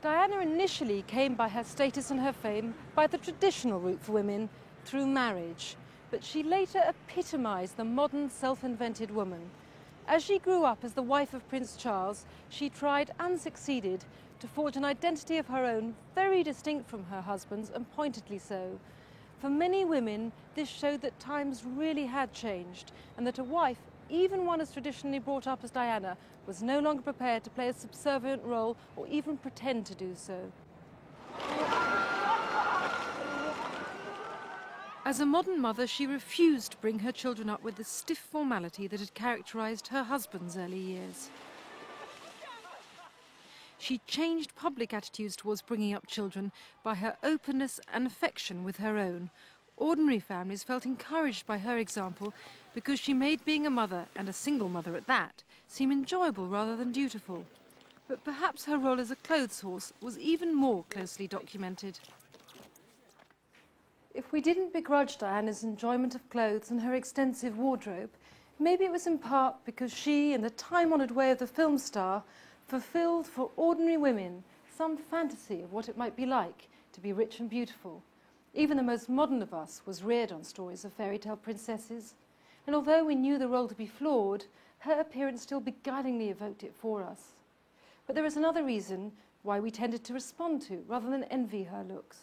Diana initially came by her status and her fame by the traditional route for women, through marriage, but she later epitomised the modern self-invented woman. As she grew up as the wife of Prince Charles, she tried and succeeded to forge an identity of her own, very distinct from her husband's, and pointedly so. For many women, this showed that times really had changed, and that a wife, even one as traditionally brought up as Diana, was no longer prepared to play a subservient role or even pretend to do so. As a modern mother, she refused to bring her children up with the stiff formality that had characterised her husband's early years. She changed public attitudes towards bringing up children by her openness and affection with her own. Ordinary families felt encouraged by her example because she made being a mother, and a single mother at that, seem enjoyable rather than dutiful. But perhaps her role as a clothes horse was even more closely documented. If we didn't begrudge Diana's enjoyment of clothes and her extensive wardrobe, maybe it was in part because she, in the time-honoured way of the film star, fulfilled for ordinary women some fantasy of what it might be like to be rich and beautiful. Even the most modern of us was reared on stories of fairy tale princesses, and although we knew the role to be flawed, her appearance still beguilingly evoked it for us. But there is another reason why we tended to respond to, rather than envy, her looks.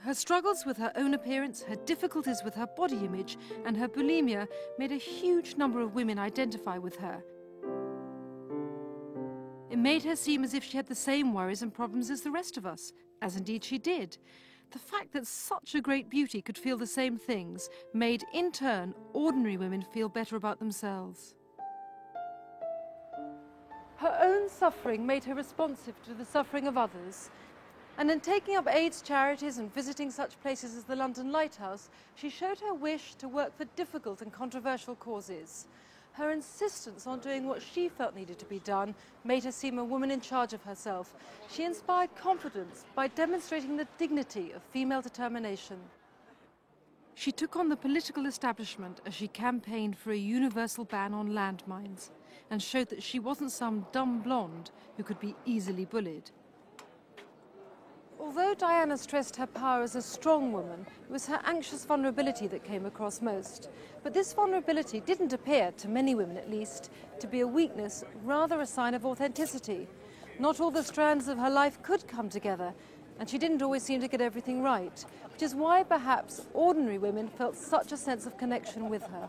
Her struggles with her own appearance, her difficulties with her body image, and her bulimia made a huge number of women identify with her. It made her seem as if she had the same worries and problems as the rest of us, as indeed she did. The fact that such a great beauty could feel the same things made, in turn, ordinary women feel better about themselves. Her own suffering made her responsive to the suffering of others. And in taking up AIDS charities and visiting such places as the London Lighthouse, she showed her wish to work for difficult and controversial causes. Her insistence on doing what she felt needed to be done made her seem a woman in charge of herself. She inspired confidence by demonstrating the dignity of female determination. She took on the political establishment as she campaigned for a universal ban on landmines, and showed that she wasn't some dumb blonde who could be easily bullied. Although Diana stressed her power as a strong woman, it was her anxious vulnerability that came across most. But this vulnerability didn't appear, to many women at least, to be a weakness, rather a sign of authenticity. Not all the strands of her life could come together, and she didn't always seem to get everything right, which is why perhaps ordinary women felt such a sense of connection with her.